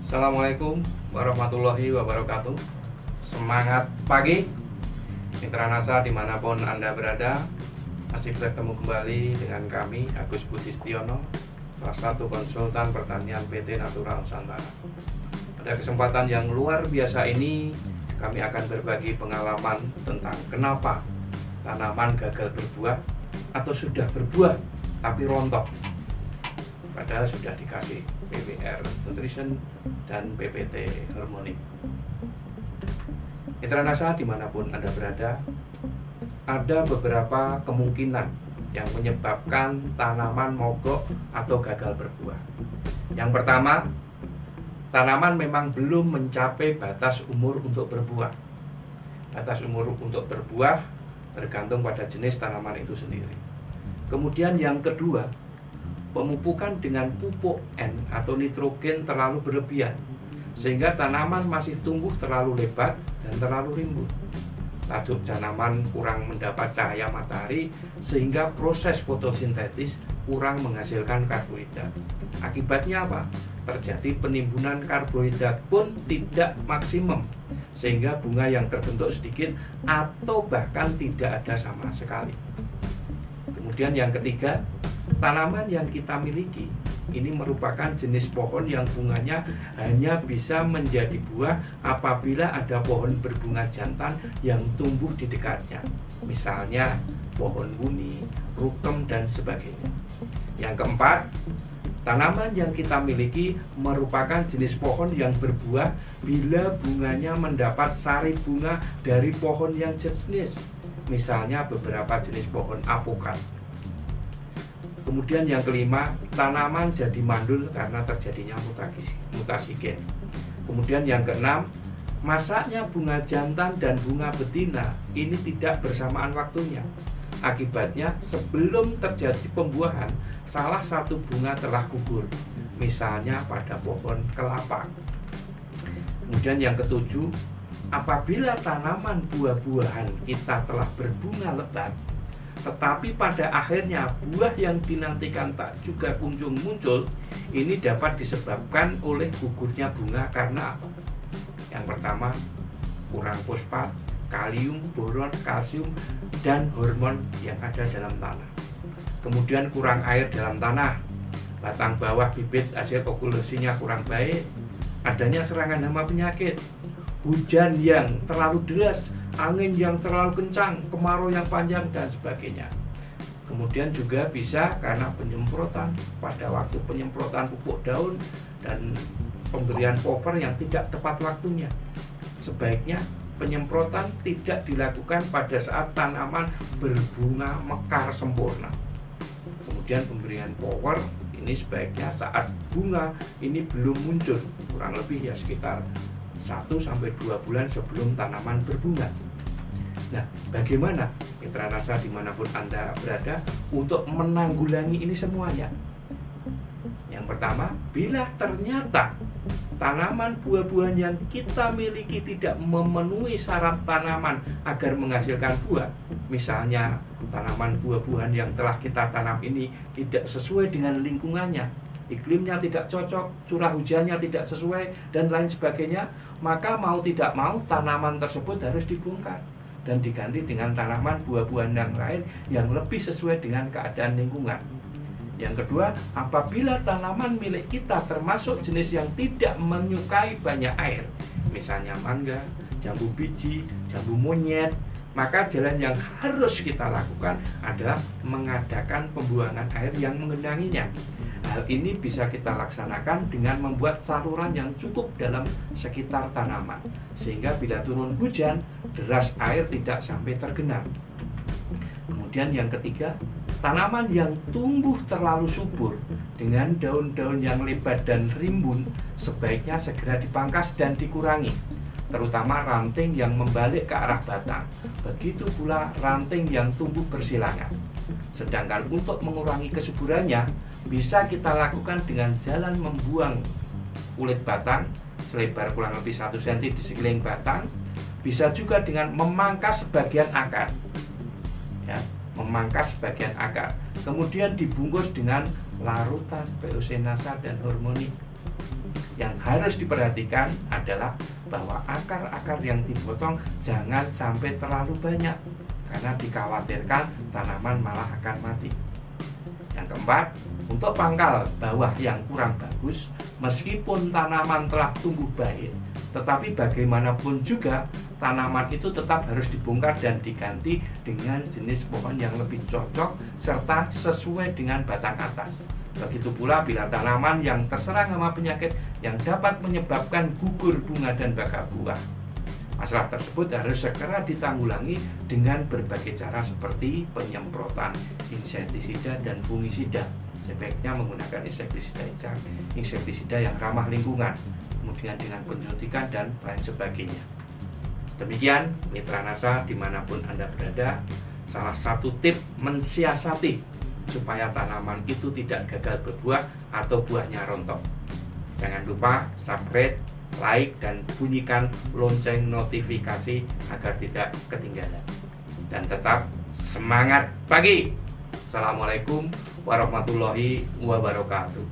Assalamualaikum warahmatullahi wabarakatuh. Semangat pagi Mitra NASA dimanapun Anda berada. Masih bertemu kembali dengan kami, Agus Budi Setiono, salah satu konsultan pertanian PT Natura Nusantara. Pada kesempatan yang luar biasa ini, kami akan berbagi pengalaman tentang kenapa tanaman gagal berbuah atau sudah berbuah tapi rontok, padahal sudah dikasih PPR Nutrition dan PPT Harmonic. Mitra NASA dimanapun Anda berada, ada beberapa kemungkinan yang menyebabkan tanaman mogok atau gagal berbuah. Yang pertama, tanaman memang belum mencapai batas umur untuk berbuah. Batas umur untuk berbuah tergantung pada jenis tanaman itu sendiri. Kemudian yang kedua, pemupukan dengan pupuk N atau nitrogen terlalu berlebihan, sehingga tanaman masih tumbuh terlalu lebat dan terlalu rimbun. Tajuk tanaman kurang mendapat cahaya matahari, sehingga proses fotosintesis kurang menghasilkan karbohidrat. Akibatnya apa? Terjadi penimbunan karbohidrat pun tidak maksimum, sehingga bunga yang terbentuk sedikit atau bahkan tidak ada sama sekali. Kemudian yang ketiga, tanaman yang kita miliki ini merupakan jenis pohon yang bunganya hanya bisa menjadi buah apabila ada pohon berbunga jantan yang tumbuh di dekatnya. Misalnya pohon wuni, rukem, dan sebagainya. Yang keempat, tanaman yang kita miliki merupakan jenis pohon yang berbuah bila bunganya mendapat sari bunga dari pohon yang sejenis. Misalnya beberapa jenis pohon apokat. Kemudian yang kelima, tanaman jadi mandul karena terjadinya mutasi gen. Kemudian yang keenam, masaknya bunga jantan dan bunga betina ini tidak bersamaan waktunya. Akibatnya sebelum terjadi pembuahan, salah satu bunga telah gugur, misalnya pada pohon kelapa. Kemudian yang ketujuh, apabila tanaman buah-buahan kita telah berbunga lebat, tetapi pada akhirnya buah yang dinantikan tak juga kunjung muncul, ini dapat disebabkan oleh gugurnya bunga karena apa? Yang pertama, kurang fosfat, kalium, boron, kalsium, dan hormon yang ada dalam tanah. Kemudian kurang air dalam tanah, batang bawah bibit hasil okulasinya kurang baik, adanya serangan hama penyakit, hujan yang terlalu deras, angin yang terlalu kencang, kemarau yang panjang, dan sebagainya. Kemudian juga bisa karena penyemprotan pada waktu penyemprotan pupuk daun dan pemberian cover yang tidak tepat waktunya. Sebaiknya penyemprotan tidak dilakukan pada saat tanaman berbunga mekar sempurna. Kemudian pemberian power ini sebaiknya saat bunga ini belum muncul, kurang lebih ya sekitar 1-2 bulan sebelum tanaman berbunga. Nah, bagaimana Mitra NASA dimanapun Anda berada untuk menanggulangi ini semuanya? Yang pertama, bila ternyata tanaman buah-buahan yang kita miliki tidak memenuhi syarat tanaman agar menghasilkan buah, misalnya tanaman buah-buahan yang telah kita tanam ini tidak sesuai dengan lingkungannya, iklimnya tidak cocok, curah hujannya tidak sesuai, dan lain sebagainya, maka mau tidak mau tanaman tersebut harus dibongkar dan diganti dengan tanaman buah-buahan yang lain yang lebih sesuai dengan keadaan lingkungan. Yang kedua, apabila tanaman milik kita termasuk jenis yang tidak menyukai banyak air, misalnya mangga, jambu biji, jambu monyet, maka jalan yang harus kita lakukan adalah mengadakan pembuangan air yang mengenanginya. Hal ini bisa kita laksanakan dengan membuat saluran yang cukup dalam sekitar tanaman, sehingga bila turun hujan, deras air tidak sampai tergenang. Kemudian yang ketiga, tanaman yang tumbuh terlalu subur dengan daun-daun yang lebat dan rimbun sebaiknya segera dipangkas dan dikurangi, terutama ranting yang membalik ke arah batang. Begitu pula ranting yang tumbuh bersilangan. Sedangkan untuk mengurangi kesuburannya bisa kita lakukan dengan jalan membuang kulit batang selebar kurang lebih 1 cm di sekeliling batang. Bisa juga dengan memangkas sebagian akar, ya, memangkas sebagian akar. Kemudian dibungkus dengan larutan POC-NASA dan hormonik. Yang harus diperhatikan adalah bahwa akar-akar yang dipotong jangan sampai terlalu banyak, karena dikhawatirkan tanaman malah akan mati. Yang keempat, untuk pangkal bawah yang kurang bagus, meskipun tanaman telah tumbuh baik, tetapi bagaimanapun juga tanaman itu tetap harus dibongkar dan diganti dengan jenis pohon yang lebih cocok serta sesuai dengan batang atas. Begitu pula bila tanaman yang terserang hama penyakit yang dapat menyebabkan gugur bunga dan bakal buah. Masalah tersebut harus segera ditanggulangi dengan berbagai cara seperti penyemprotan insektisida dan fungisida. Sebaiknya menggunakan insektisida hijau, insektisida yang ramah lingkungan, kemudian dengan penyuntikan dan lain sebagainya. Demikian Mitra NASA dimanapun Anda berada, salah satu tip mensiasati supaya tanaman itu tidak gagal berbuah atau buahnya rontok. Jangan lupa subscribe, like, dan bunyikan lonceng notifikasi agar tidak ketinggalan. Dan tetap semangat pagi. Assalamualaikum warahmatullahi wabarakatuh.